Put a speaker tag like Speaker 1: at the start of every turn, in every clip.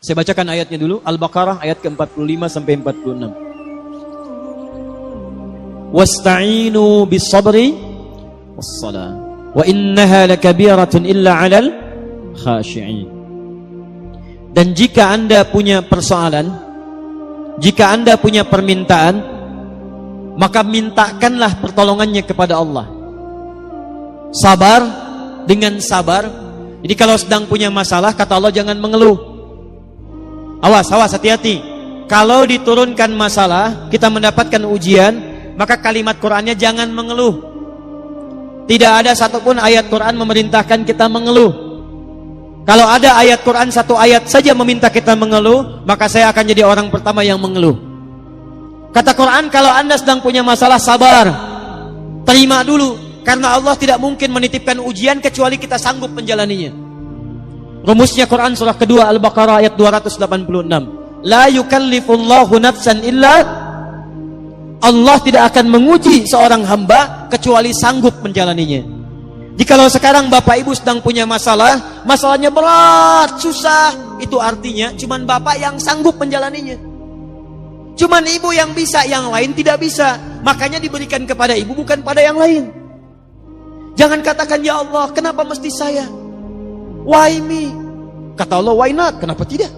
Speaker 1: Saya bacakan ayatnya dulu. Al-Baqarah ayat ke-45 sampai 46. Wasta'inu bis-sabri was-salah wa innaha lakabiratun illa 'alal khashi'in. Dan jika Anda punya persoalan, jika Anda punya permintaan, maka mintakanlah pertolongannya kepada Allah. Sabar dengan sabar. Jadi kalau sedang punya masalah, kata Allah, jangan mengeluh. Awas, hati-hati. Kalau diturunkan masalah, kita mendapatkan ujian, maka kalimat Qur'annya jangan mengeluh. Tidak ada satupun ayat Qur'an memerintahkan kita mengeluh. Kalau ada ayat Quran satu ayat saja meminta kita mengeluh, maka saya akan jadi orang pertama yang mengeluh. Kata Quran, kalau Anda sedang punya masalah, sabar, terima dulu, karena Allah tidak mungkin menitipkan ujian kecuali kita sanggup menjalaninya. Rumusnya Quran surah kedua Al-Baqarah ayat 286. La yukallifullahu nafsan illa, Allah tidak akan menguji seorang hamba kecuali sanggup menjalaninya. Jikalau sekarang Bapak Ibu sedang punya masalah, masalahnya berat, susah, itu artinya cuman Bapak yang sanggup menjalaninya. Cuman Ibu yang bisa, yang lain tidak bisa. Makanya diberikan kepada Ibu, bukan pada yang lain. Jangan katakan, ya Allah, kenapa mesti saya? Why me? Kata Allah, why not? Kenapa tidak?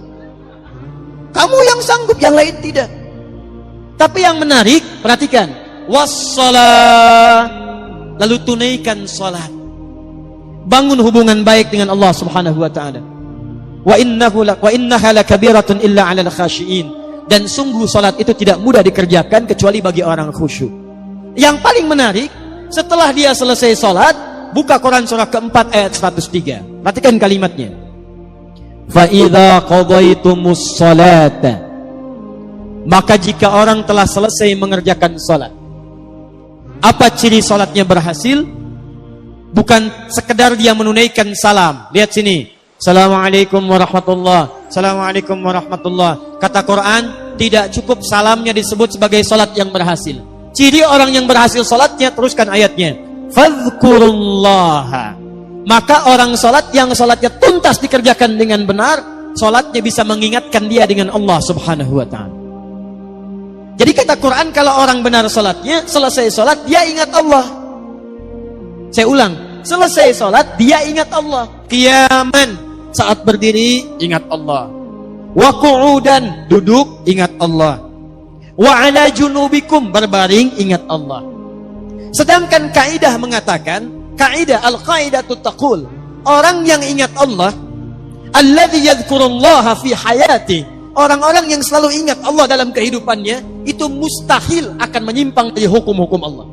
Speaker 1: Kamu yang sanggup, yang lain tidak. Tapi yang menarik, perhatikan, wassalah, lalu tunaikan salat. Bangun hubungan baik dengan Allah Subhanahu wa taala. Wa innaha lakabiratun illa 'alal khashiin. Dan sungguh salat itu tidak mudah dikerjakan kecuali bagi orang khusyuk. Yang paling menarik, setelah dia selesai salat, buka Quran surah keempat ayat 103. Perhatikan kalimatnya. Fa idza qadaitumus salata, maka jika orang telah selesai mengerjakan salat. Apa ciri salatnya berhasil? Bukan sekedar dia menunaikan salam. Lihat sini. Assalamualaikum warahmatullah. Assalamualaikum warahmatullah. Kata Quran, tidak cukup salamnya disebut sebagai salat yang berhasil. Ciri orang yang berhasil salatnya, teruskan ayatnya. Fadhkurullaha. Maka orang salat yang salatnya tuntas dikerjakan dengan benar, salatnya bisa mengingatkan dia dengan Allah Subhanahu wa taala. Jadi kata Quran, kalau orang benar salatnya, selesai salat dia ingat Allah. Saya ulang, selesai salat dia ingat Allah. Qiyaman, saat berdiri ingat Allah. Wa qu'udan, duduk ingat Allah. Wa ala junubikum, berbaring ingat Allah. Sedangkan kaidah mengatakan, kaidah al-qaidatu taqul, orang yang ingat Allah, alladzi yadhkurullaha fi hayati, orang-orang yang selalu ingat Allah dalam kehidupannya, itu mustahil akan menyimpang dari hukum-hukum Allah.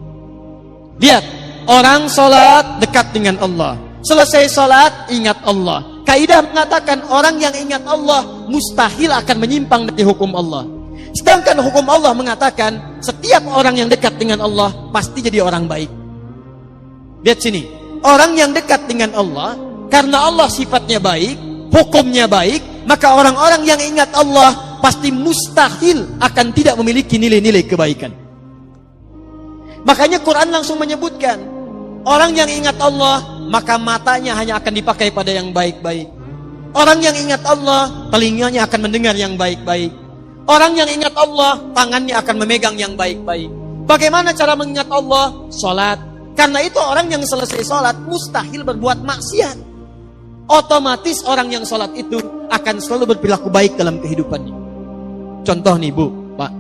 Speaker 1: Lihat, orang sholat dekat dengan Allah, selesai sholat ingat Allah. Kaidah mengatakan orang yang ingat Allah mustahil akan menyimpang dari hukum Allah. Sedangkan hukum Allah mengatakan setiap orang yang dekat dengan Allah pasti jadi orang baik. Lihat sini, orang yang dekat dengan Allah, karena Allah sifatnya baik, hukumnya baik, maka orang-orang yang ingat Allah pasti mustahil akan tidak memiliki nilai-nilai kebaikan. Makanya Quran langsung menyebutkan, orang yang ingat Allah, maka matanya hanya akan dipakai pada yang baik-baik. Orang yang ingat Allah, telinganya akan mendengar yang baik-baik. Orang yang ingat Allah, tangannya akan memegang yang baik-baik. Bagaimana cara mengingat Allah? Salat. Karena itu orang yang selesai salat mustahil berbuat maksiat. Otomatis orang yang salat itu akan selalu berperilaku baik dalam kehidupannya. Contoh nih Bu, Pak,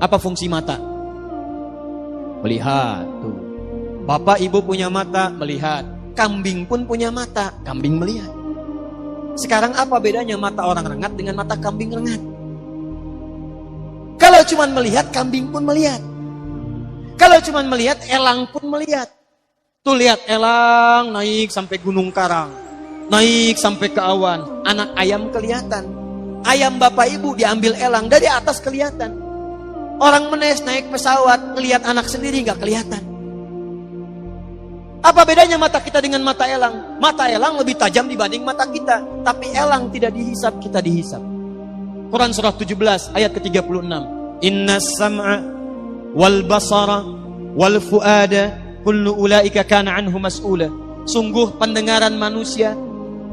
Speaker 1: apa fungsi mata? Melihat. Tuh. Bapak Ibu punya mata, melihat. Kambing pun punya mata, kambing melihat. Sekarang apa bedanya mata orang rengat dengan mata kambing rengat? Kalau cuma melihat, kambing pun melihat. Kalau cuma melihat, elang pun melihat. Tuh lihat, elang naik sampai Gunung Karang, naik sampai ke awan. Anak ayam kelihatan. Ayam Bapak Ibu diambil elang, dari atas kelihatan. Orang menes naik pesawat, lihat anak sendiri nggak kelihatan. Apa bedanya mata kita dengan mata elang? Mata elang lebih tajam dibanding mata kita, tapi elang tidak dihisap, kita dihisap. Quran surah 17 ayat ke-36. Inna sam'a wal basara wal fuada kullu ulaika kana anhu mas'ula. Sungguh pendengaran manusia,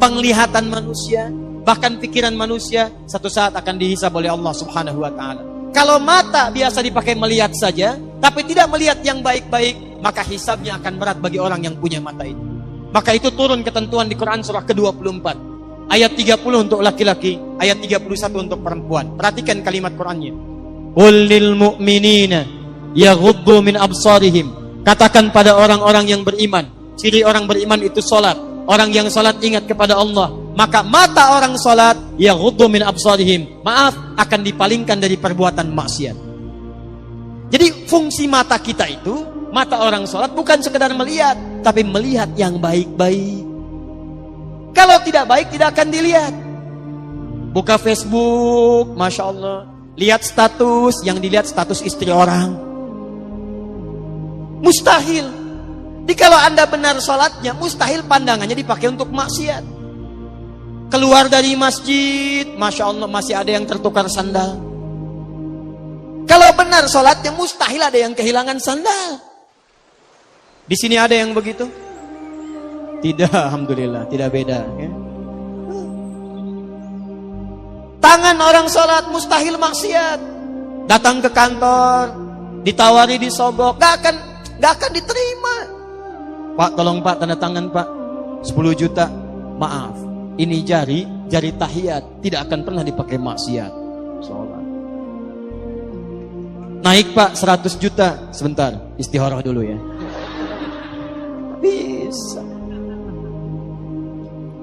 Speaker 1: penglihatan manusia, bahkan pikiran manusia satu saat akan dihisab oleh Allah Subhanahu wa taala. Kalau mata biasa dipakai melihat saja, tapi tidak melihat yang baik-baik, maka hisabnya akan berat bagi orang yang punya mata itu. Maka itu turun ketentuan di Quran surah ke-24. Ayat 30 untuk laki-laki, ayat 31 untuk perempuan. Perhatikan kalimat Qurannya. Qul lil mu'minina yaghuddu min absarihim. Katakan pada orang-orang yang beriman, ciri orang beriman itu salat. Orang yang salat ingat kepada Allah, maka mata orang salat yaghuddu min absarihim, maaf, akan dipalingkan dari perbuatan maksiat. Jadi fungsi mata kita itu, mata orang salat bukan sekedar melihat, tapi melihat yang baik-baik. Kalau tidak baik tidak akan dilihat. Buka Facebook, Masya Allah, lihat status, yang dilihat status istri orang. Mustahil. Jadi kalau Anda benar sholatnya, mustahil pandangannya dipakai untuk maksiat. Keluar dari masjid, Masya Allah, masih ada yang tertukar sandal. Kalau benar sholatnya, mustahil ada yang kehilangan sandal. Di sini ada yang begitu? Tidak, Alhamdulillah, tidak beda. Ya. Tangan orang sholat mustahil maksiat. Datang ke kantor, ditawari disogok, gak akan diterima. Pak, tolong Pak, tanda tangan Pak, 10 juta. Maaf, ini jari tahiyat, tidak akan pernah dipakai maksiat. Sholat. Naik Pak, 100 juta. Sebentar, istikharah dulu ya. Bisa.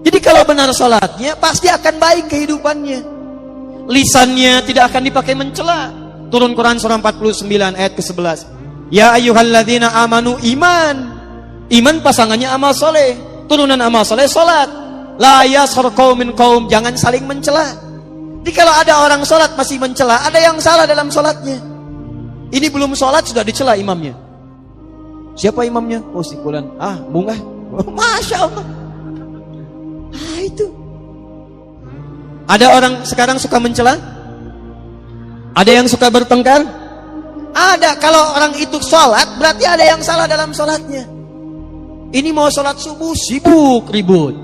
Speaker 1: Jadi kalau benar sholatnya, pasti akan baik kehidupannya. Lisannya tidak akan dipakai mencela. Turun Quran surah 49 ayat ke-11. Ya ayyuhalladzina amanu, iman. Iman pasangannya amal soleh. Turunan amal soleh sholat. La yaskhar qaumin qaum, jangan saling mencela. Jadi kalau ada orang sholat masih mencela, ada yang salah dalam sholatnya. Ini belum sholat sudah dicela imamnya. Siapa imamnya? Oh si fulan. Bunga. Masya Allah. Itu. Ada orang sekarang suka mencela? Ada yang suka bertengkar? Ada. Kalau orang itu sholat, berarti ada yang salah dalam sholatnya. Ini mau sholat subuh, sibuk, ribut.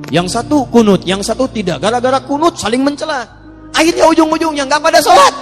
Speaker 1: Yang satu kunut, yang satu tidak. Gara-gara kunut saling mencela. Akhirnya ujung-ujungnya nggak pada sholat.